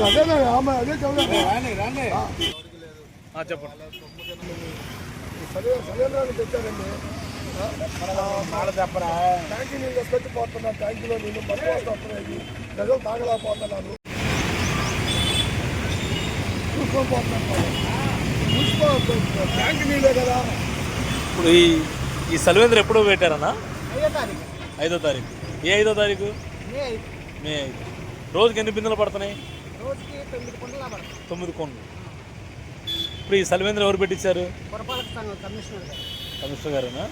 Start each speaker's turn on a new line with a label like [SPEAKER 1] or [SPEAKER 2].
[SPEAKER 1] అదే
[SPEAKER 2] చెప్పండి.
[SPEAKER 1] సలేంద్రాన్ని తెచ్చారండి. ట్యాంకీ నీళ్ళు తీసుకొచ్చిపోతున్నారు. ట్యాంకీలో నీళ్ళు మంచి వస్తున్నాయి. ప్రజలు తాగలేకపోతున్నారు. చూసుకొని పోతున్నారు. ట్యాంకీ నీళ్ళే కదా.
[SPEAKER 2] ఇప్పుడు ఈ సలివేంద్ర ఎప్పుడు పెట్టారన్నా?
[SPEAKER 3] 5వ తారీఖు.
[SPEAKER 2] 5వ తారీఖు. ఏ 5వ తారీఖు? మే 5. రోజుకి ఎన్ని బిందెలు పడుతున్నాయి?
[SPEAKER 3] రోజుకి 9 కుండలు పడతాయి.
[SPEAKER 2] 9 కుండలు. ఇప్పుడు ఈ సలివేంద్ర ఎవరు పెట్టించారు?
[SPEAKER 3] పురపాలక సంఘం కమిషనర్ గారు.
[SPEAKER 2] కమిషనర్ గారేనా?